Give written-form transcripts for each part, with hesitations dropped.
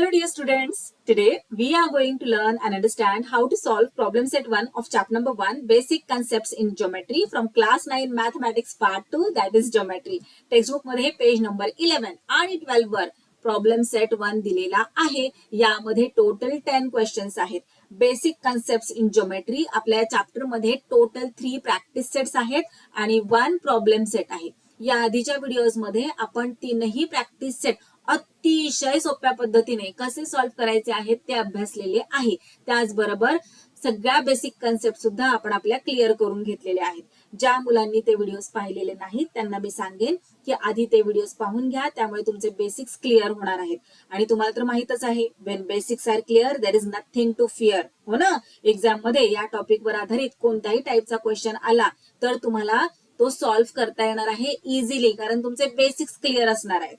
Hello dear students, today we are going to learn and understand how to solve problem set 1 of chapter number 1 basic concepts in geometry from class 9 mathematics part 2 that is geometry. Textbook मध्ये page number 11 आणि 12 वर problem set 1 दिलेला आहे. यामध्ये total 10 questions आहेत. Basic concepts in geometry आपल्या chapter मध्ये total 3 practice sets आहेत आणि 1 प्रॉब्लेम सेट आहे. या आधीच्या व्हिडिओज मध्ये आपण तीनही प्रॅक्टिस सेट अतिशय सोप्या पद्धतीने कसे सॉल्व्ह करायचे आहेत ते अभ्यासलेले आहे. त्याचबरोबर सगळ्या बेसिक कन्सेप्ट सुद्धा आपण आपल्या क्लिअर करून घेतलेले आहेत. ज्या मुलांनी ते व्हिडिओज पाहिलेले नाहीत त्यांना मी सांगेन की आधी ते व्हिडिओज पाहून घ्या, त्यामुळे तुमचे बेसिक्स क्लिअर होणार आहेत. आणि तुम्हाला तर माहितच आहे, when basics are clear there is nothing to fear. हो ना, एक्झाम मध्ये या टॉपिकवर आधारित कोणत्याही टाईपचा क्वेश्चन आला तर तुम्हाला तो सॉल्व्ह करता येणार आहे इझिली, कारण तुमचे बेसिक्स क्लिअर असणार आहेत.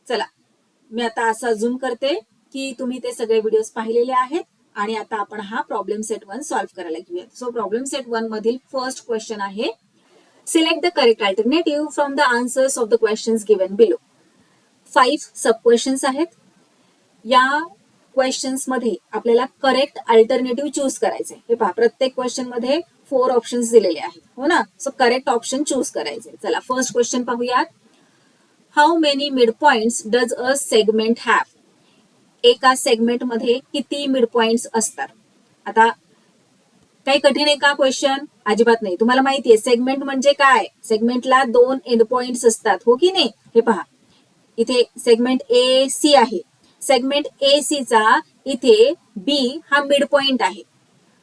चला, मी आता असं अज्युम करते की तुम्ही ते सगळे व्हिडिओज पाहिलेले आहेत आणि आता आपण हा प्रॉब्लेम सेट 1 सॉल्व्ह करायला घेऊया. सो प्रॉब्लेम सेट 1 मधील फर्स्ट क्वेश्चन आहे, select the correct alternative from the answers of the questions given below. 5 sub questions आहेत. या क्वेश्चन्स मध्ये आपल्याला करेक्ट अल्टरनेटिव्ह चूज करायचे. हे पहा, प्रत्येक क्वेश्चन मध्ये 4 ऑप्शन्स दिलेले आहेत. हो ना, सो करेक्ट ऑप्शन चूज करायचे. चला, फर्स्ट क्वेश्चन पाहूयात. How many mid points does a segment have? एका सेगमेंट मध्ये किती मिड पॉइंट्स असतात? आता काही कठीण आहे का क्वेश्चन? अजिबात नाही. तुम्हाला माहितीये सेगमेंट म्हणजे काय? सेगमेंटला 2 एंड पॉइंट्स असतात, हो की नाही? हे पहा, इथे सेगमेंट ए सी आहे. सेगमेंट ए सी चा इथे बी हा मिड पॉइंट आहे.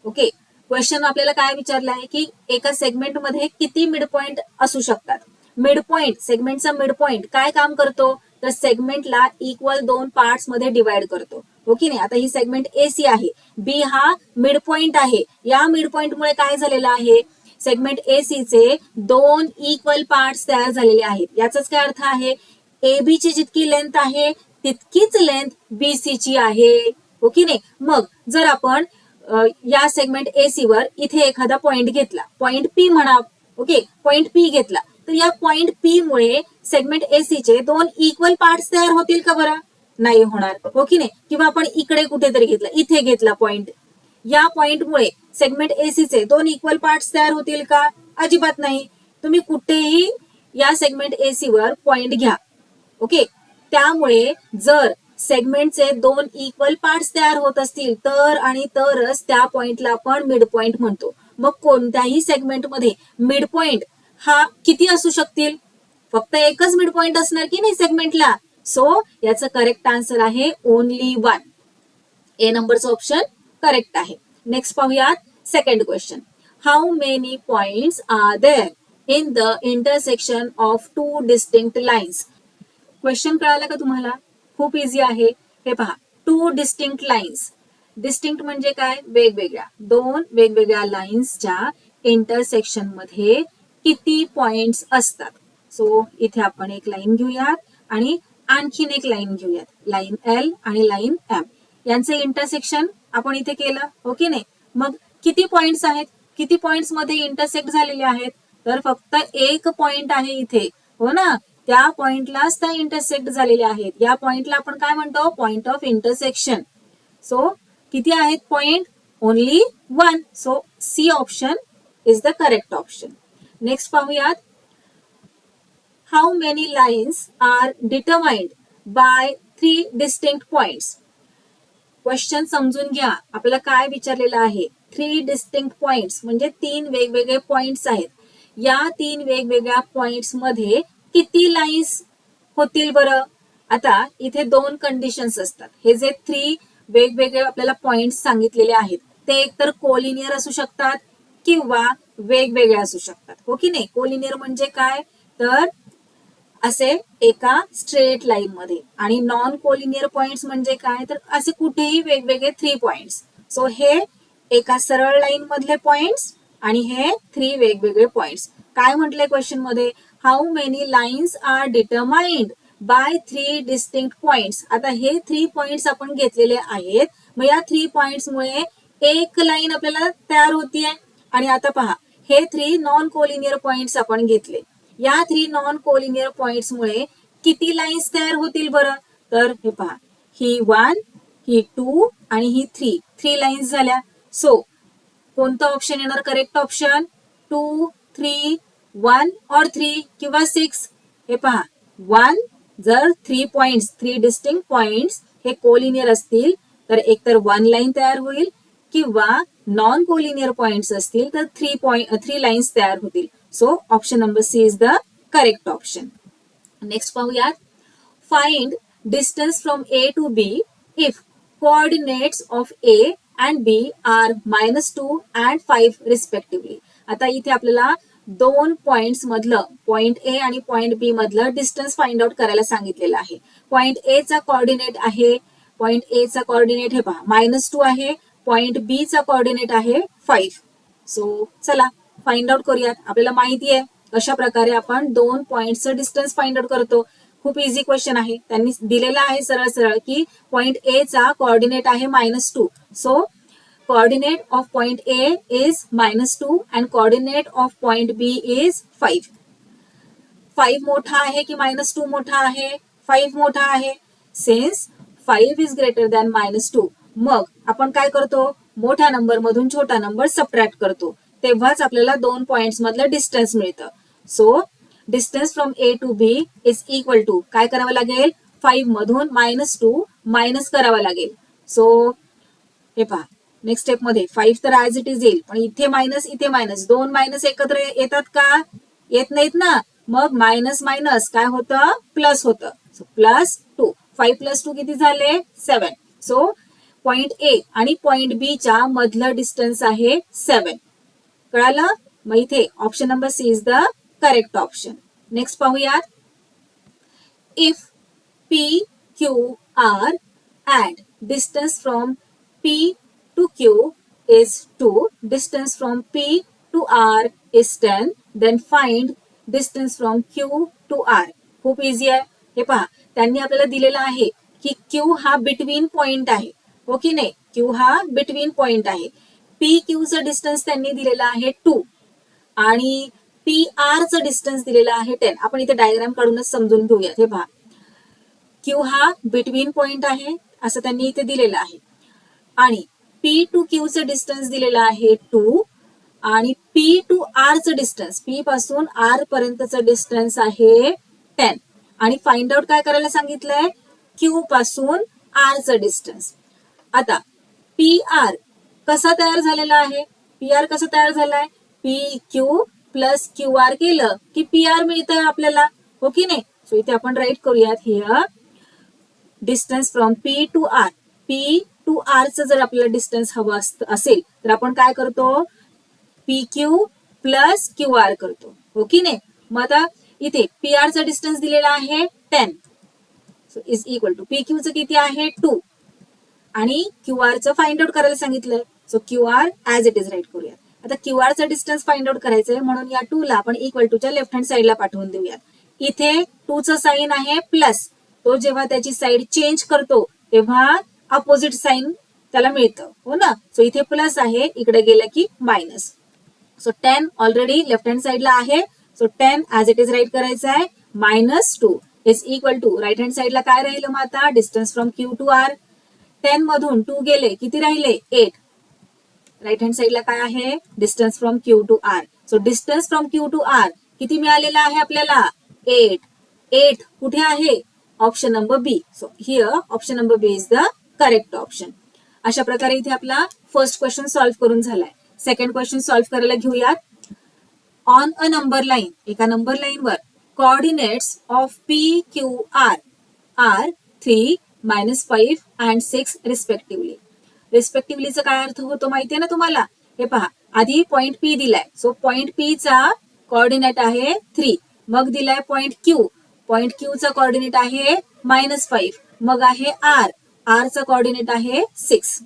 ओके, क्वेश्चन आपल्याला काय विचारलाय की एका सेगमेंट मध्ये किती मिड पॉइंट असू शकतात? मिड पॉइंट, सेगमेंटचा मिड पॉइंट काय काम करतो? तर सेगमेंटला इक्वल 2 पार्ट्स मध्ये डिवाइड करतो, हो की नाही? आता ही सेगमेंट ए सी आहे, बी हा मिड पॉइंट आहे. या मिड पॉइंट मुळे काय झालेलं आहे? सेगमेंट ए सी चे 2 इक्वल पार्ट्स तयार झालेले आहेत. याचाच काय अर्थ आहे? ए बी ची जितकी लेंथ आहे तितकीच लेंथ बी सी ची आहे, हो की नाही? मग जर आपण या सेगमेंट ए सी वर इथे एखादा पॉइंट घेतला, पॉइंट पी म्हणा, ओके, पॉइंट पी घेतला, तर या पॉइंट पी मुळे सेगमेंट ए सी चे 2 इक्वल पार्ट्स तयार होतील का बरं? नाही होणार, हो की नाही? किंवा आपण इकडे कुठेतरी घेतला, इथे घेतला पॉइंट, या पॉइंटमुळे सेगमेंट ए सी चे 2 इक्वल पार्ट्स तयार होतील का? अजिबात नाही. तुम्ही कुठेही या सेगमेंट ए सी वर पॉइंट घ्या, ओके, त्यामुळे जर सेगमेंटचे 2 इक्वल पार्ट्स तयार होत असतील तर आणि तरच त्या पॉइंटला आपण मिड पॉइंट म्हणतो. मग कोणत्याही सेगमेंटमध्ये मिड पॉइंट हा किती असू शकतील? फक्त एकच मिड पॉइंट असणार की नाही सेगमेंटला? सो याचं करेक्ट आन्सर आहे ओनली 1. ए नंबरचं ऑप्शन करेक्ट आहे. नेक्स्ट पाहूयात second question. How many points are there in the intersection of 2 distinct lines? Question कळाला का तुम्हाला? खूप इझी आहे. हे पहा, 2 डिस्टिंक्ट लाईन्स. डिस्टिंक्ट म्हणजे काय? वेगवेगळ्या, 2 वेगवेगळ्या लाईन्सच्या इंटरसेक्शन मध्ये किती पॉइंट्स असतात? सो इथे आपण एक लाईन घेऊयात आणि आणखीन एक लाईन घेऊयात, लाईन एल आणि लाईन एम. यांचं इंटरसेक्शन आपण इथे केलं, हो की नाही? मग किती पॉइंट्स आहेत? किती पॉइंट्स मध्ये इंटरसेक्ट झालेले आहेत? तर फक्त एक पॉइंट आहे इथे, हो ना? त्या पॉइंटलाच त्या इंटरसेक्ट झालेले आहेत. या पॉइंटला आपण काय म्हणतो? Point of intersection. सो किती आहेत point? Only 1. So C option is the correct option. Next पाहूयात. How many lines are determined by 3 distinct points? Question समजून घ्या, आपल्याला काय विचारलेलं आहे? 3 डिस्टिंक्ट पॉइंट्स म्हणजे 3 वेगवेगळे पॉइंट्स आहेत. या 3 वेगवेगळ्या पॉइंट्स मध्ये किती लाईन्स होतील बरं? आता इथे 2 कंडिशन्स असतात. हे जे 3 वेगवेगळे आपल्याला पॉइंट्स सांगितलेले आहेत ते एकतर कोलिनियर असू शकतात किंवा वेगवेगळे असू शकतात, हो की नाही? कोलिनियर म्हणजे काय? तर असे एका स्ट्रेट लाईन मध्ये, आणि नॉन कोलिनियर पॉइंट्स म्हणजे काय? तर असे कुठेही वेगवेगळे 3 पॉइंट्स. सो हे एका सरळ लाईन मधले पॉइंट्स आणि हे 3 वेगवेगळे पॉइंट्स. काय म्हटलंय क्वेश्चन मध्ये? How many lines are determined by 3 distinct points. आता हे 3 पॉइंट्स आपण घेतलेले आहेत. मग या 3 पॉइंट्स मुळे एक लाईन आपल्याला तयार होतीये. आणि आता पहा, हे 3 नॉन कोलिनियर पॉइंट्स आपण घेतले. या 3 नॉन कोलिनियर पॉइंट्स मुळे किती लाईन्स तयार होतील बरं? तर हे पहा, ही 1, ही 2 आणि ही 3 लाईन्स झाल्या. सो कोणतं ऑप्शन येणार करेक्ट ऑप्शन? 2, 3, 1 और 3 किंवा 6. हे पहा 1 जर 3 डिस्टिंक्ट पॉइंट्स हे कोलिनियर असतील तर एकतर 1 लाईन तयार होईल किंवा नॉन कोलिनियर पॉइंट्स असतील तर 3 लाईन्स तयार होतील. So option number C is the correct option. Next पाहूयात. Find distance from A to B if coordinates of A and B are -2 and 5 respectively. आता इथे आपल्याला दोन पॉइंट्स मधलं पॉइंट ए आणि पॉइंट बी मधलं डिस्टन्स फाइंड आउट करायला सांगितलेलं आहे. पॉइंट ए चा कोऑर्डिनेट आहे, पॉइंट ए चा कोऑर्डिनेट हे पहा -2 आहे, पॉइंट बी चा कोऑर्डिनेट आहे 5. सो चला फाइंड आउट करूयात. आपल्याला माहिती आहे कशा प्रकारे आपण दोन पॉइंटचं डिस्टन्स फाइंड आउट करतो. खूप इझी क्वेश्चन आहे. त्यांनी दिलेला आहे सरळ सरळ की पॉइंट ए चा कोऑर्डिनेट आहे -2. So coordinate of point A is -2 and coordinate of point B is 5. 5 मोठा आहे की -2 मोठा आहे? 5 मोठा आहे. Since 5 is greater than -2, मग आपण काय करतो? मोठ्या नंबर मधून छोटा नंबर सबट्रॅक्ट करतो. तेव्हाच आपल्याला दोन पॉइंट्स मधलं डिस्टन्स मिळतं. So distance from A to B is equal to काय करावं लागेल? 5 मधून -2 मायनस करावं लागेल. सो हे पहा नेक्स्ट स्टेप मध्ये 5 तर ऍज इट इज येईल, पण इथे मायनस इथे मायनस, दोन मायनस एकत्र येतात का? येत नाहीत ना. मग मायनस मायनस काय होतं? प्लस होतं. सो +2. 5 + 2 किती झाले? 7. सो पॉइंट ए आणि पॉइंट बी च्या मधलं डिस्टन्स आहे 7. कळालं? मग इथे option number C is the correct option. Next पाहूयात. If P Q R and distance from P to Q is 2, distance from P to R is 10, then find distance from Q to R. खूप easy आहे. हे पहा त्यांनी आपल्याला दिलेला आहे की Q हा बिटवीन पॉइंट आहे, हो की नाही? Q हा बिटवीन पॉइंट आहे. P Q चं डिस्टन्स त्यांनी दिलेला आहे 2 आणि P R चं डिस्टन्स दिलेला आहे 10. आपण इथे डायग्राम काढूनच समजून घेऊयात. हे पहा Q हा बिटवीन पॉइंट आहे असं त्यांनी इथे दिलेलं आहे आणि P टू Q चं डिस्टन्स दिलेलं आहे 2 आणि P टू R चं डिस्टन्स, P पासून R पर्यंतचं डिस्टन्स आहे 10 आणि फाइंड आउट काय करायला सांगितलंय? Q पासून R चं डिस्टन्स. आता PR कसा तयार झालेला आहे? PR कसा तयार झालाय? PQ प्लस QR केलं की PR मिळतंय आपल्याला, हो की नाही? सो इथे आपण राईट करूयात here distance from P to R. P to R चं जर आपल्याला डिस्टन्स हवं असेल तर आपण काय करतो? PQ प्लस QR करतो, हो की नाही? मग आता इथे PR चा डिस्टन्स दिलेला आहे 10. So is equal to PQ चं किती आहे? 2 आणि QR चं फाइंड आउट करायला सांगितलंय. So QR as it is write करूयात. आता QR चा डिस्टन्स फाइंड आउट करायचंय म्हणून या 2 ला आपण इक्वल टू च्या लेफ्ट हँड साईडला पाठवून देऊयात. इथे 2 चं साइन आहे प्लस, तो जेव्हा त्याची साईड चेंज करतो तेव्हा अपोजिट साइन त्याला मिळतं, हो ना? सो इथे प्लस आहे, इकडे गेलं की minus. So 10 already left hand साईडला आहे. So 10 as it is write करायचं आहे. -2 is equal to right hand साईडला काय राहिलं मग आता? Distance from Q to R. 10 मधून 2 गेले, किती राहिले? 8. राईट हँड साईडला काय आहे? Distance from Q to R. So distance from Q to R किती मिळालेला आहे आपल्याला? 8. 8 कुठे आहे? Option number B. So here option number B is the correct option. अशा प्रकारे इथे आपला फर्स्ट क्वेश्चन सॉल्व्ह करून झालाय. सेकंड क्वेश्चन सॉल्व्ह करायला घेऊयात. ऑन अ नंबर लाईन, एका नंबर लाईनवर coordinates of P Q R are 3, -5 and 6 respectively. रिस्पेक्टिव्हलीचा काय अर्थ होतो माहितीये ना तुम्हाला? हे पहा आधी पॉइंट P दिलाय. सो पॉइंट P चा कोऑर्डिनेट आहे 3. मग दिलाय पॉइंट Q. पॉइंट Q चा कोऑर्डिनेट आहे -5. मग आहे R. R चा कोऑर्डिनेट आहे 6.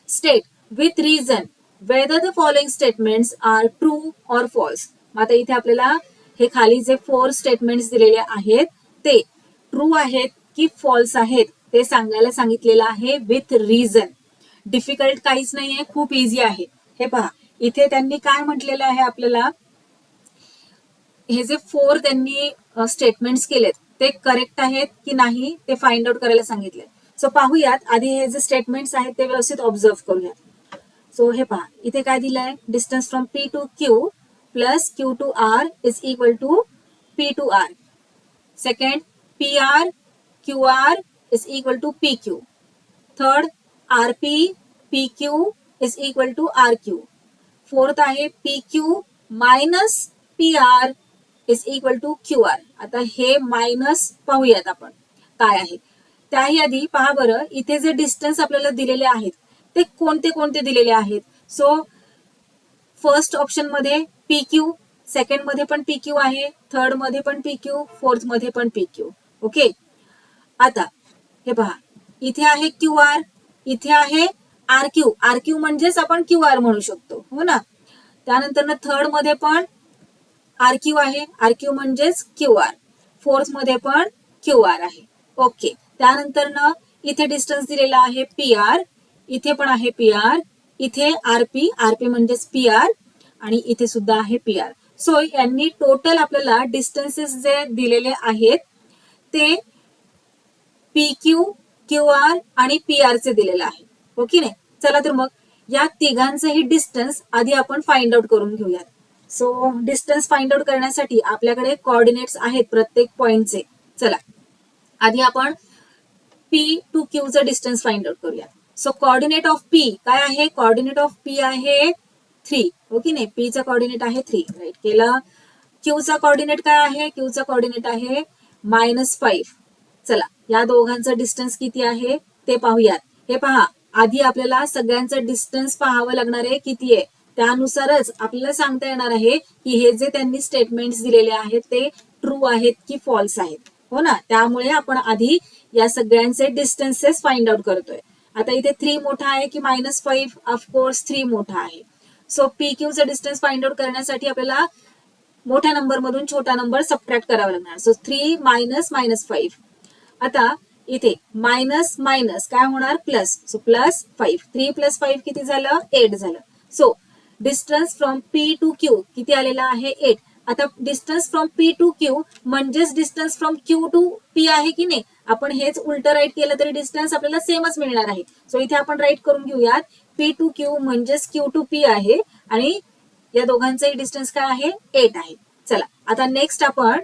State with reason whether the following statements are true और फॉल्स. आता इथे आपल्याला हे खाली जे 4 स्टेटमेंट्स दिलेले आहेत ते ट्रू आहेत की फॉल्स आहेत ते सांगायला सांगितलेलं आहे विथ रिझन. डिफिकल्ट काहीच नाहीये, खूप इझी आहे. हे पहा इथे त्यांनी काय म्हटलेलं आहे आपल्याला, हे जे 4 त्यांनी स्टेटमेंट्स केलेत ते करेक्ट आहेत की नाही ते फाइंड आउट करायला सांगितले. सो पाहूयात आधी हे जे स्टेटमेंट्स आहेत ते व्यवस्थित ऑब्झर्व करूयात. सो हे पहा, इथे काय दिलंय, distance from P to Q plus Q to R is equal to P to R. Second, P R Q R is equal to P Q. Third, R P P Q is equal to R Q. Fourth आहे P Q minus P R is equal to Q R. आता हे minus पाहूयात आपण काय आहे. त्याही आधी पहा बरं, इथे जे डिस्टन्स आपल्याला दिलेले आहेत ते कोणते कोणते दिलेले आहेत. सो फर्स्ट ऑप्शन मध्ये पी क्यू, सेकंड मध्ये पण पी क्यू आहे, थर्ड मध्ये पण पी क्यू, फोर्थ मध्ये पण पी क्यू. ओके. आता हे पहा, इथे आहे क्यू आर, इथे आहे आर क्यू. आर क्यू म्हणजेच आपण क्यू आर म्हणू शकतो, हो ना. त्यानंतर थर्ड मध्ये पण आर क्यू आहे, आर क्यू म्हणजेच क्यू आर. फोर्थ मध्ये पण क्यू आर आहे. ओके. त्यानंतर इथे डिस्टन्स दिलेला आहे पी आर, इथे पण आहे पी आर, इथे आरपी, आरपी म्हणजेच पी आर, आणि इथे सुद्धा आहे पी आर. सो यांनी टोटल आपल्याला डिस्टन्सेस जे दिलेले आहेत ते पी क्यू, क्यू आर आणि पी आर चे दिलेले आहे. हो की नाही. चला तर मग या तिघांचंही डिस्टन्स आधी आपण फाइंड आउट करून घेऊयात. सो डिस्टन्स फाइंड आउट करण्यासाठी आपल्याकडे कोऑर्डिनेट्स आहेत प्रत्येक पॉइंटचे. चला आधी आपण पी टू क्यू चं डिस्टन्स फाइंड आउट करूयात. सो कोऑर्डिनेट ऑफ पी काय आहे, कोऑर्डिनेट ऑफ पी आहे 3. हो की नाही. पी चा कोऑर्डिनेट आहे 3. राईट केलं. क्यू चा कोऑर्डिनेट काय आहे, क्यू चा कोऑर्डिनेट आहे -5. चला या दोघांचं डिस्टन्स किती आहे ते पाहूयात. हे पहा, आधी आपल्याला सगळ्यांचं डिस्टन्स पाहावं लागणार आहे किती आहे, त्यानुसारच आपल्याला सांगता येणार आहे की हे जे त्यांनी स्टेटमेंट्स दिलेले आहेत ते ट्रू आहेत की फॉल्स आहेत, हो ना. त्यामुळे आपण आधी या सगळ्यांचे डिस्टन्सेस फाइंड आउट करतोय. आता इथे 3 मोठा आहे की -5, ऑफकोर्स 3 मोठा आहे. सो पी क्यू चं डिस्टन्स फाइंड आउट करण्यासाठी आपल्याला मोठ्या नंबर मधून छोटा नंबर सबट्रॅक्ट करावा लागणार. So 3 minus -5. आता इथे मायनस मायनस काय होणार, प्लस. सो +5. 3 + 5 किती झालं, 8 झालं. So distance from P to Q किती आलेला आहे, 8. आता distance from P to Q म्हणजेच distance from Q to P आहे की नाही. आपण हेच उलट राईट केलं तरी डिस्टन्स आपल्याला सेमच मिळणार आहे. सो इथे आपण राईट करून घेऊयात, पी टू क्यू म्हणजेच क्यू टू पी आहे आणि या दोघांचंही डिस्टन्स काय आहे, 8 आहे. चला आता नेक्स्ट आपण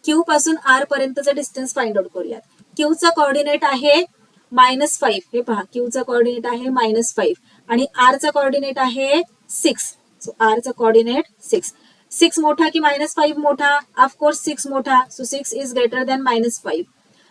क्यू पासून आर पर्यंतचं डिस्टन्स फाइंड आउट करूयात. क्यू चा कोऑर्डिनेट आहे -5. हे पहा, क्यू चा कोऑर्डिनेट आहे -5 आणि आर चा कोऑर्डिनेट आहे 6. सो आर चा कोऑर्डिनेट 6. 6 मोठा की -5 मोठा, ऑफकोर्स 6 मोठा. So 6 is greater than -5.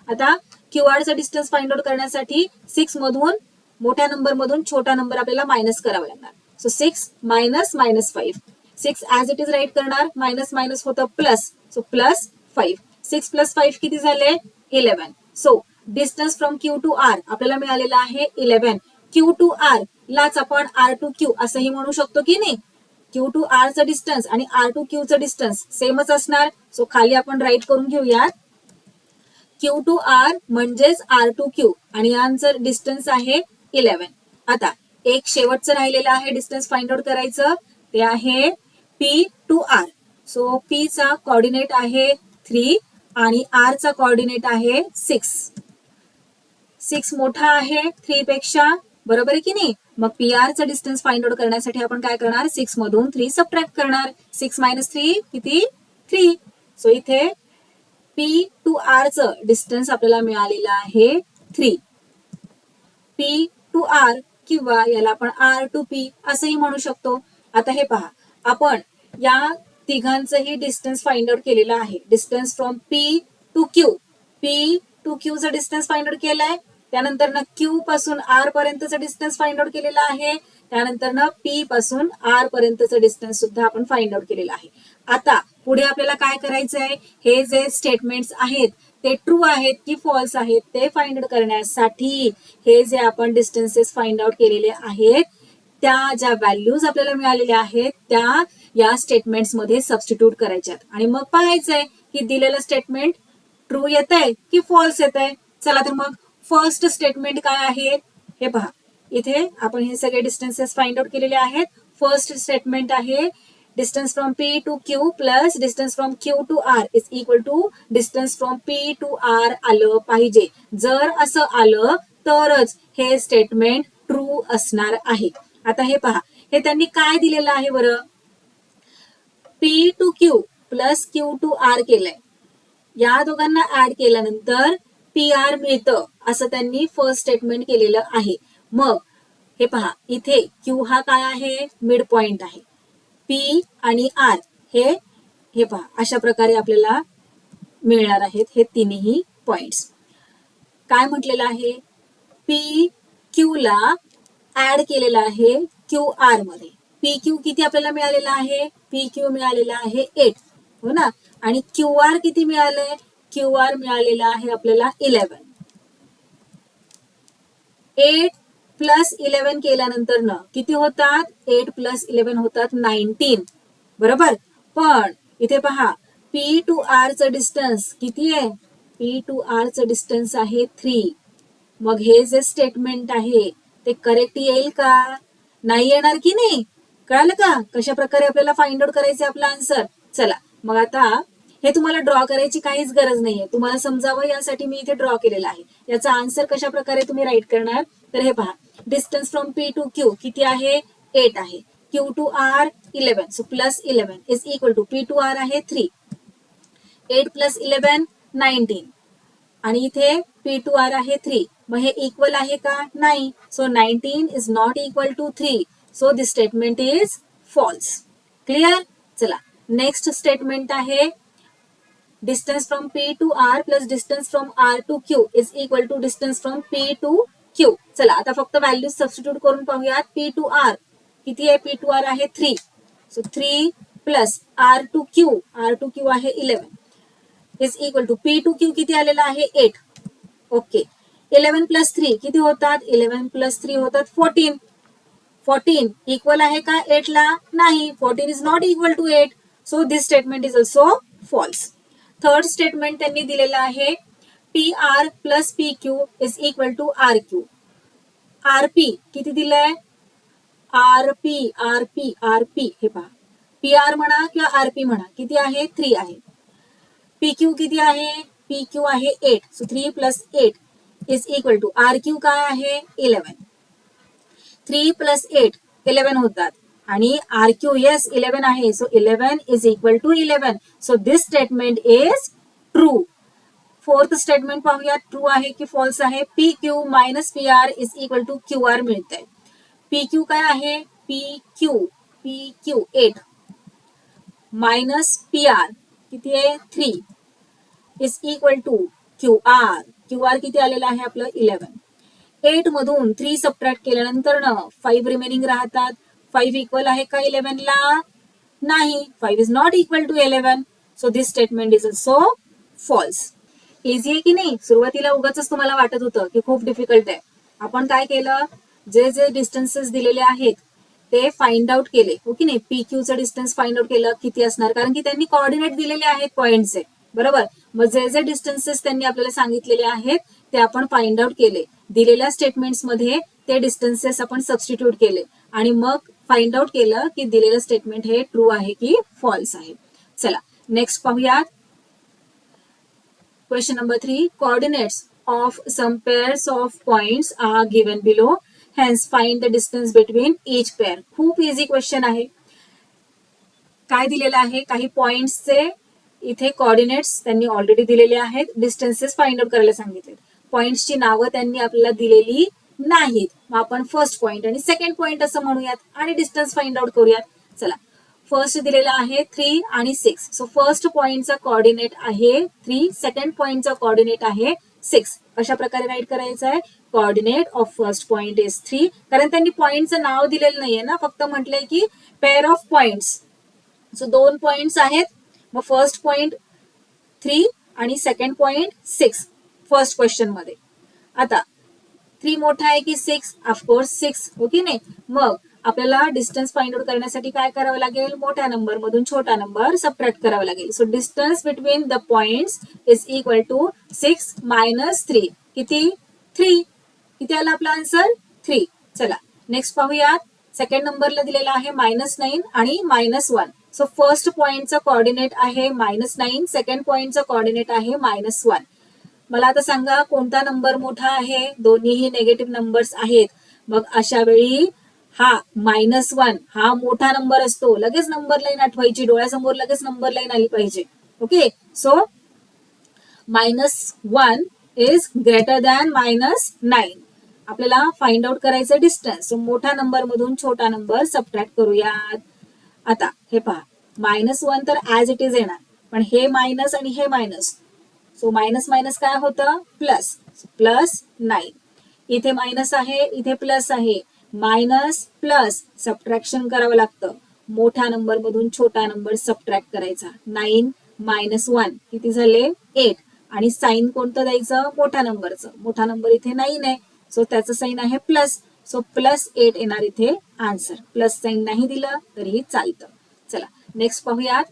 आता क्यू आर चा डिस्टन्स फाइंड आउट करण्यासाठी 6 मधून मोठ्या नंबर मधून छोटा नंबर आपल्याला मायनस करावा लागणार. So 6 minus -5. 6 as it is write करणार, मायनस मायनस होतं प्लस. सो +5. 6 + 5 किती झाले, 11. So distance from Q to R आपल्याला मिळालेला आहे 11. क्यू टू आर लाच आपण आर टू क्यू असंही म्हणू शकतो की नाही. क्यू टू आर चं डिस्टन्स आणि आर टू क्यू चं डिस्टन्स सेमच असणार. सो खाली आपण राईट करून घेऊयात, क्यू टू आर म्हणजेच आर टू क्यू आणि यांचं डिस्टन्स आहे 11. आता एक शेवटचं राहिलेलं आहे डिस्टन्स फाइंड आउट करायचं, ते आहे P to R. So P चा कोऑर्डिनेट आहे 3 आणि आर चा कोऑर्डिनेट आहे 6. 6 मोठा आहे 3 पेक्षा, बरोबर आहे की नाही. मग पी आर चा डिस्टन्स फाइंड आउट करण्यासाठी आपण काय करणार, 6 मधून 3 सबट्रॅक्ट करणार. 6 - 3 किती, 3. सो इथे पी टू आर चं डिस्टन्स आपल्याला मिळालेलं आहे 3. पी टू आर किंवा याला आपण आर टू पी असंही म्हणू शकतो. आता हे पहा, आपण या तिघांचंही डिस्टन्स फाइंड आउट केलेलं आहे. Distance from P to Q, P to Q चं डिस्टन्स फाइंड आउट केलंय. त्यानंतर क्यू पासून आर पर्यंतचं डिस्टन्स फाइंड आउट केलेलं आहे. त्यानंतर पी पासून आर पर्यंतचं डिस्टन्स सुद्धा आपण फाइंड आउट केलेलं आहे. आता पुढे आपल्याला काय करायचंय, हे जे स्टेटमेंट्स आहेत ते ट्रू आहेत की फॉल्स आहेत ते फाइंड आउट करण्यासाठी हे जे आपण डिस्टन्सेस फाइंड आउट केलेले आहेत त्या ज्या व्हॅल्यूज आपल्याला मिळालेल्या आहेत त्या या स्टेटमेंट्स मध्ये सबस्टिट्यूट करायच्यात आणि मग पाहायचंय की दिलेलं स्टेटमेंट ट्रू येत आहे की फॉल्स येत आहे. चला तर मग फर्स्ट स्टेटमेंट काय आहे हे पहा. इथे आपण हे सगळे डिस्टन्सेस फाइंड आउट केलेले आहेत. फर्स्ट स्टेटमेंट आहे distance from P to Q plus distance from Q to R is equal to distance from P to R आलं पाहिजे. जर असं आलं तरच हे स्टेटमेंट ट्रू असणार आहे. आता हे पहा, हे त्यांनी काय दिलेलं आहे बरं, P to Q plus Q to R केलंय. या दोघांना ऍड केल्यानंतर पी आर मिळतं असं त्यांनी फर्स्ट स्टेटमेंट केलेलं आहे. मग हे पहा, इथे क्यू हा काय आहे, मिड पॉइंट आहे. पी आणि आर हे पहा अशा प्रकारे आपल्याला मिळणार आहेत हे तिन्ही पॉइंट्स. काय म्हटलेलं आहे, पी क्यू ला ऍड केलेला आहे क्यू आर मध्ये. पी क्यू किती आपल्याला मिळालेला आहे, पी क्यू मिळालेला आहे 8, हो ना. आणि क्यू आर किती मिळालंय, क्यू आर मिळालेला आहे आपल्याला 11. 8 प्लस 11 केल्यानंतर न किती होतात, 8 प्लस 11 होतात 19, बरोबर. पण इथे पहा, पी टू आर चं डिस्टन्स किती आहे, पी टू आर चं डिस्टन्स आहे 3. मग हे जे स्टेटमेंट आहे ते करेक्ट येईल का, नाही येणार की नाही, कळालं का कशा प्रकारे आपल्याला फाइंड आउट करायचं आपला आन्सर. चला मग आता हे तुम्हाला ड्रॉ करायची काहीच गरज नाहीये, तुम्हाला समजावं यासाठी मी इथे ड्रॉ केलेला आहे. याचा आन्सर कशा प्रकारे तुम्ही राईट करणार, तर हे पहा, distance from P to Q किती आहे, 8 आहे. Q to R 11, so plus 11 is equal to P to R आहे 3. 8 प्लस 11 19 आणि इथे पी टू आर आहे 3. मग हे इक्वल आहे का, नाही. So 19 is not equal to 3. So this statement is false. Clear. चला नेक्स्ट स्टेटमेंट आहे, distance from P to R plus distance from R to Q is equal to distance from P to Q. चला आता फक्त values substitute करून पाहूयात. P to R किती आहे, P to R आहे 3. So 3 plus R to Q आहे 11 is equal to P to Q किती आलेला आहे 8. ओके. 11 प्लस 3 किती होतात, 11 प्लस 3 होतात 14. 14 इक्वल आहे का 8 ला, नाही. 14 is not equal to 8. So this statement is also false. Third statement त्यांनी दिलेलं आहे, P R plus P Q is equal to R Q. R P किती दिलंय, आर पी हे पहा, पी आर म्हणा किंवा आर पी म्हणा, किती आहे 3 आहे. पी क्यू किती आहे, पी क्यू आहे 8. So 3 plus 8 is equal to R Q काय आहे 11. 3 प्लस 8 11 होतात आणि आर क्यू येस 11 आहे. So 11 is equal to 11. So this statement is true. Fourth statement पाहूया, ट्रू आहे की फॉल्स आहे. P Q minus P R is equal to Q R मिळतंय. पी क्यू काय आहे, P Q 8 minus P R किती आहे 3 is equal to Q R किती आलेला आहे आपलं 11. 8 मधून 3 सबट्रॅक्ट केल्यानंतर ना 5 रिमेनिंग राहतात. 5 इक्वल आहे का 11 ला, नाही. 5 is not equal to 11. So this statement is also false. Easy आहे की नाही. सुरुवातीला उगाच तुम्हाला वाटत होतं की खूप डिफिकल्ट आहे. आपण काय केलं, जे जे डिस्टन्सेस दिलेले आहेत ते फाइंड आउट केले, हो की नाही. पी क्यूचं डिस्टन्स फाइंड आउट केलं किती असणार, कारण की त्यांनी कोऑर्डिनेट दिलेले आहेत पॉइंटचे, बरोबर. मग जे जे डिस्टन्सेस त्यांनी आपल्याला सांगितलेले आहेत ते आपण फाइंड आउट केले. दिलेल्या स्टेटमेंट्स मध्ये ते डिस्टन्सेस आपण सबस्टिट्यूट केले आणि मग फाइंड आउट केलं की दिलेलं स्टेटमेंट हे ट्रू आहे की फॉल्स आहे. चला नेक्स्ट पाहूयात. Question number 3. Coordinates of some pairs of points are given below. Hence, find the distance between each pair. खूप इझी क्वेश्चन आहे. काय दिलेलं आहे, काही पॉइंट्सचे इथे कोऑर्डिनेट्स त्यांनी ऑलरेडी दिलेले आहेत. डिस्टन्सेस फाइंड आउट करायला सांगितले. पॉइंट्सची नावं त्यांनी आपल्याला दिलेली नाहीत. मग आपण फर्स्ट पॉइंट आणि सेकंड पॉइंट असं म्हणूयात आणि डिस्टन्स फाइंड आउट करूयात. चला फर्स्ट दिलेला आहे 3 आणि 6. सो फर्स्ट पॉइंटचा कोऑर्डिनेट आहे 3, सेकंड पॉइंटचा कोऑर्डिनेट आहे 6. कशा प्रकारे राईट करायचं आहे, coordinate of first point is 3. कारण त्यांनी पॉइंटचं नाव दिलेलं नाहीये ना, फक्त म्हटलंय की pair of points. So 2 points आहेत. मग फर्स्ट पॉइंट 3 आणि सेकंड पॉइंट 6 फर्स्ट क्वेश्चन मध्ये. आता 3 मोठा आहे की 6, ऑफकोर्स 6, हो की नाही. मग आपल्याला डिस्टन्स फाइंड आउट करण्यासाठी काय करावं लागेल, मोठ्या नंबर मधून छोटा नंबर सबट्रॅक्ट करावा लागेल. So distance between the points is equal to 6 minus 3. किती 3. किती आला आपला आन्सर 3. चला नेक्स्ट पाहूयात. सेकंड नंबरला दिलेला आहे -9 आणि -1. सो फर्स्ट पॉइंटचा कोऑर्डिनेट आहे -9, सेकंड पॉइंटचा कोऑर्डिनेट आहे -1. मला आता सांगा कोणता नंबर मोठा आहे? दोन्हीही निगेटिव्ह नंबर्स आहेत. मग अशा वेळी हा -1 हा मोठा नंबर असतो. लगेच नंबर लाईन आठवायची, डोळ्यासमोर लगेच नंबर लाईन आली पाहिजे. Okay, so -1 is greater than -9. आपल्याला फाइंड आउट करायचं डिस्टन्स. मोठा नंबर मधून छोटा नंबर सबट्रॅक्ट करूयात. आता हे पहा, -1 तर ऍज इट इज येणार, पण हे मायनस आणि हे मायनस, सो मायनस मायनस काय होतं? प्लस. +9. इथे मायनस आहे, इथे प्लस आहे. मायनस प्लस सबट्रॅक्शन करावं लागतं. मोठ्या नंबर मधून छोटा नंबर सबट्रॅक्ट करायचा. 9 - 1 किती झाले? 8. आणि साइन कोणतं द्यायचं? मोठ्या नंबरचं. मोठा नंबर इथे 9 आहे, सो त्याचं साइन आहे प्लस. सो +8 येणार इथे आन्सर. प्लस साइन नाही दिलं तरीही चालतं. चला नेक्स्ट पाहूयात.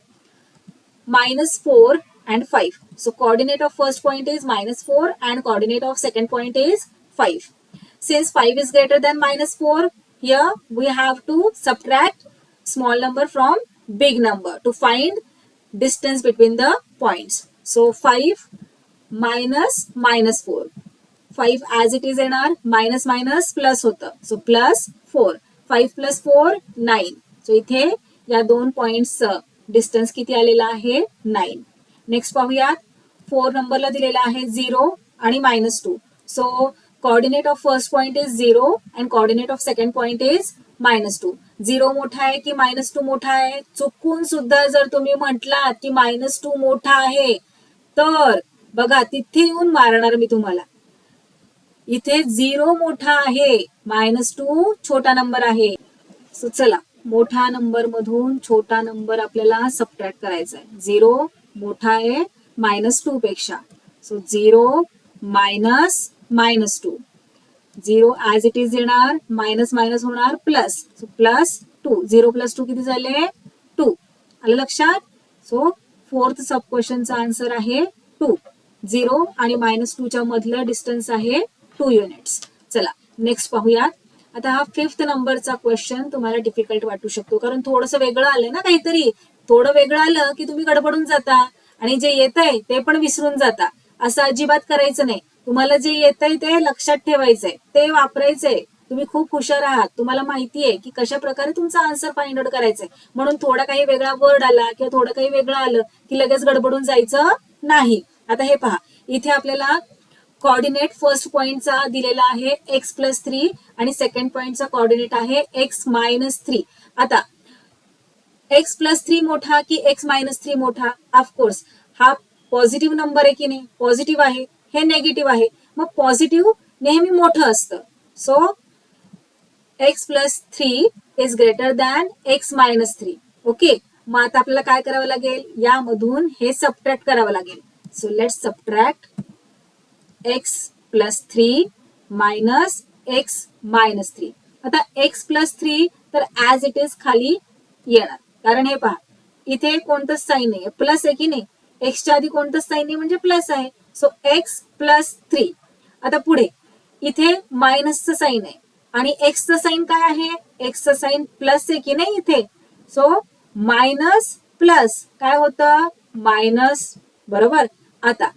-4 and 5. So coordinate of first point is -4 and coordinate of second point is 5. Since 5 is greater than -4, here we have to subtract small number from big number to find distance between the points. So 5 minus -4. 5 as it is येणार, minus minus plus होतं, so +4. 5 + 4 9. So इथे या दोन पॉइंट्सचं distance किती आलेला आहे? 9. Next पाहूयात. 4 नंबरला दिलेला आहे 0 आणि -2. So coordinate of first point is 0 and coordinate of second point is -2. 0 मोठा आहे की -2 मोठा आहे? चुकून सुद्धा जर तुम्ही म्हटलात की -2 मोठा आहे तर बघा तिथे येऊन मारणार मी तुम्हाला. इथे 0 मोठा आहे, -2 छोटा नंबर आहे. सो चला मोठा नंबर मधून छोटा नंबर आपल्याला सबट्रॅक्ट करायचा आहे. 0 मोठा आहे -2 पेक्षा, सो 0 - -2. 0 ऍज इट इज येणार, मायनस मायनस होणार प्लस, सो +2. 0 + 2 किती झाले? 2. आलं लक्षात? सो फोर्थ सब क्वेश्चनचा आन्सर आहे 2. 0 आणि -2 च्या मधलं डिस्टन्स आहे 2 युनिट्स. चला नेक्स्ट पाहूयात. आता हा 5th नंबरचा क्वेश्चन तुम्हाला डिफिकल्ट वाटू शकतो, कारण थोडंसं वेगळं आलं ना काहीतरी. थोडं वेगळं आलं की तुम्ही गडबडून जाता आणि जे येतंय ते पण विसरून जाता. असं अजिबात करायचं नाही. तुम्हाला जे येतंय ते लक्षात ठेवायचंय, ते वापरायचंय. तुम्ही खूप हुशार आहात, तुम्हाला माहितीये की कशा प्रकारे तुमचा आन्सर फाइंड आउट करायचंय. म्हणून थोडा काही वेगळा वर्ड आला किंवा थोडं काही वेगळं आलं की लगेच गडबडून जायचं नाही. आता हे पहा, इथे आपल्याला कोऑर्डिनेट फर्स्ट पॉइंटचा दिलेला आहे x+3 आणि सेकंड पॉइंटचा कोऑर्डिनेट आहे x-3. आता x+3 मोठा की x-3 मोठा? ऑफकोर्स हा पॉझिटिव्ह नंबर आहे की नाही? पॉझिटिव्ह आहे. हे नेगेटिव्ह आहे, मग पॉझिटिव्ह नेहमी मोठं असतं. So x+3 is greater than x-3. Okay, मग आता आपल्याला काय करावं लागेल? यामधून हे सबट्रॅक्ट करावं लागेल. So let's subtract x+3 minus x-3. आता x+3 तर ऍज इट इज खाली येणार, कारण हे पहा इथे कोणतंच साईन नाही, प्लस आहे की नाही? एक्सच्या आधी कोणतंच साईन नाही म्हणजे प्लस आहे. So x+3. आता पुढे इथे मायनसचं साईन आहे आणि एक्सचं साईन काय आहे? एक्सचं साईन प्लस आहे की नाही इथे? सो मायनस प्लस काय होतं? मायनस, बरोबर. आता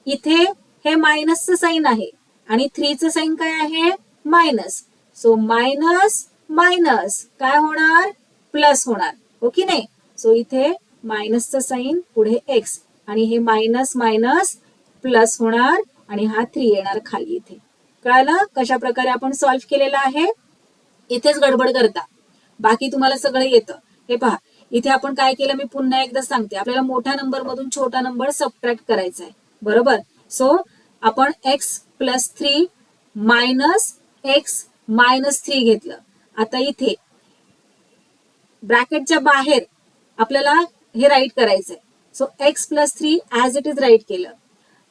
इथे हे मायनसचं साईन आहे आणि 3चं साईन काय आहे? मायनस. सो मायनस मायनस काय होणार? प्लस होणार, हो की नाही? सो इथे मायनसचं साईन पुढे एक्स आणि हे मायनस मायनस प्लस होणार आणि हा 3 येणार खाली. इथे कळालं कशा प्रकारे आपण सॉल्व्ह केलेलं आहे? इथेच गडबड करता, बाकी तुम्हाला सगळं येतं. हे पहा इथे आपण काय केलं मी पुन्हा एकदा सांगते. आपल्याला मोठ्या नंबर मधून छोटा नंबर सबट्रॅक्ट करायचा आहे, बरोबर. सो आपण x+3 मायनस x-3 घेतलं. आता इथे ब्रॅकेटच्या बाहेर आपल्याला हे राईट करायचंय. So x+3 as it is write केलं.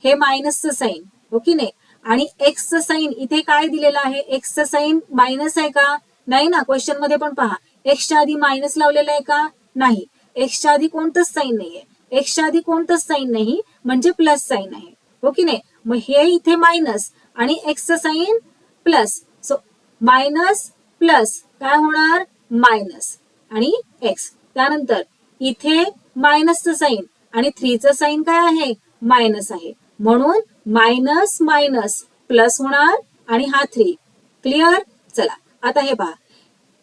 हे मायनसचं साईन, हो की नाही? आणि एक्सचं साईन इथे काय दिलेलं आहे? एक्सचं साईन मायनस आहे का? नाही ना. क्वेश्चन मध्ये पण पहा, एक्सच्या आधी मायनस लावलेलं आहे का? नाही. एक्सच्या आधी कोणतंच साईन नाहीये. एक्सच्या आधी कोणतंच साईन नाही म्हणजे प्लस साईन आहे, हो की नाही? मग हे इथे मायनस आणि एक्सचं sign plus. So minus plus काय होणार? मायनस आणि एक्स. त्यानंतर इथे मायनसचं साईन आणि 3चं साईन काय आहे? मायनस आहे, म्हणून मायनस मायनस प्लस होणार आणि हा 3. क्लिअर. चला आता हे पहा,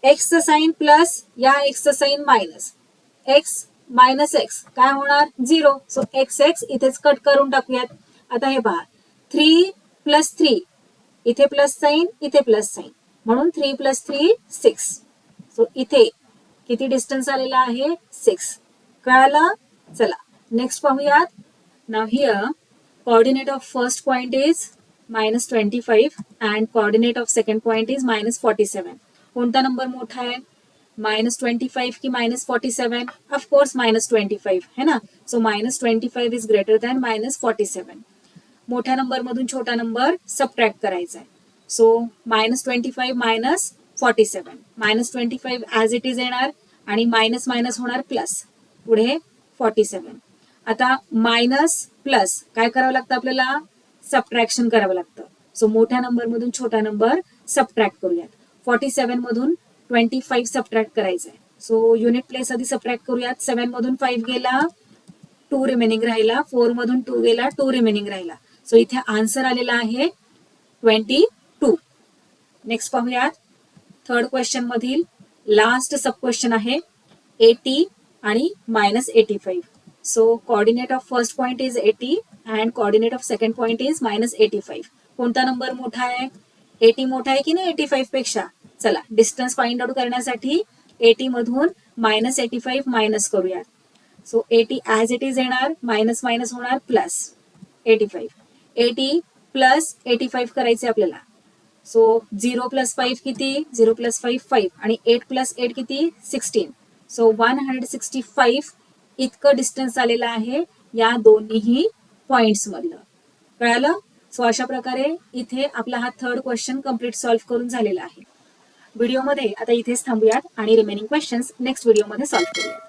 एक्सचं साईन प्लस, या एक्सचं sign minus, X minus X काय होणार 0. सो एक्स एक्स इथेच कट करून टाकूयात. आता हे पहा 3 प्लस 3, इथे प्लस साईन इथे प्लस साईन, म्हणून 3 प्लस 3 6. सो इथे किती डिस्टन्स आलेला आहे 6. कळालं. चला नेक्स्ट पाहूयात. Now here coordinate of first point is -25 and coordinate of second point is -47. कोणता नंबर मोठा आहे, -25 की -47? ऑफकोर्स -25 है ना. So -25 is greater than -47. मोठ्या नंबर मधून छोटा नंबर सबट्रॅक्ट करायचा आहे. सो -25 -47, -25 ॲज इट इज येणार आणि मायनस मायनस होणार प्लस, पुढे 47. आता मायनस प्लस काय करावं लागतं आपल्याला, सबट्रॅक्शन करावं लागतं. सो मोठ्या नंबर मधून छोटा नंबर सबट्रॅक्ट करूयात. 47 मधून 25 सबट्रॅक्ट करायचं आहे. सो युनिट प्लेस आधी सबट्रॅक्ट करूयात. 7 मधून 5 गेला, 2 रिमेनिंग राहिला. 4 मधून 2 गेला, 2 रिमेनिंग राहिला. सो इथे आन्सर आलेला आहे 22. नेक्स्ट पाहूयात. थर्ड क्वेश्चन मधील लास्ट सब क्वेश्चन आहे 80 आणि -85. So coordinate of first point is 80 and coordinate of second point is -85. कोणता नंबर मोठा आहे, 80 मोठा आहे की नाही 85 पेक्षा. चला डिस्टन्स फाइंड आउट करण्यासाठी 80 मधून -85 मायनस करूयात. सो 80 ॲज इट इज येणार, मायनस मायनस होणार प्लस 85. 80 प्लस 85 करायचे आपल्याला. सो 0 प्लस 5 किती, 0 प्लस 5 5 आणि 8 प्लस 8 किती 16. सो 165 इतकं डिस्टन्स आलेलं आहे या दोन्ही पॉइंट्स मधलं. कळालं. सो अशा प्रकारे इथे आपला हा थर्ड क्वेश्चन कम्प्लीट सॉल्व्ह करून झालेला आहे. व्हिडिओमध्ये आता इथेच थांबूयात आणि रिमेनिंग क्वेश्चन्स नेक्स्ट व्हिडिओमध्ये सॉल्व्ह करूयात.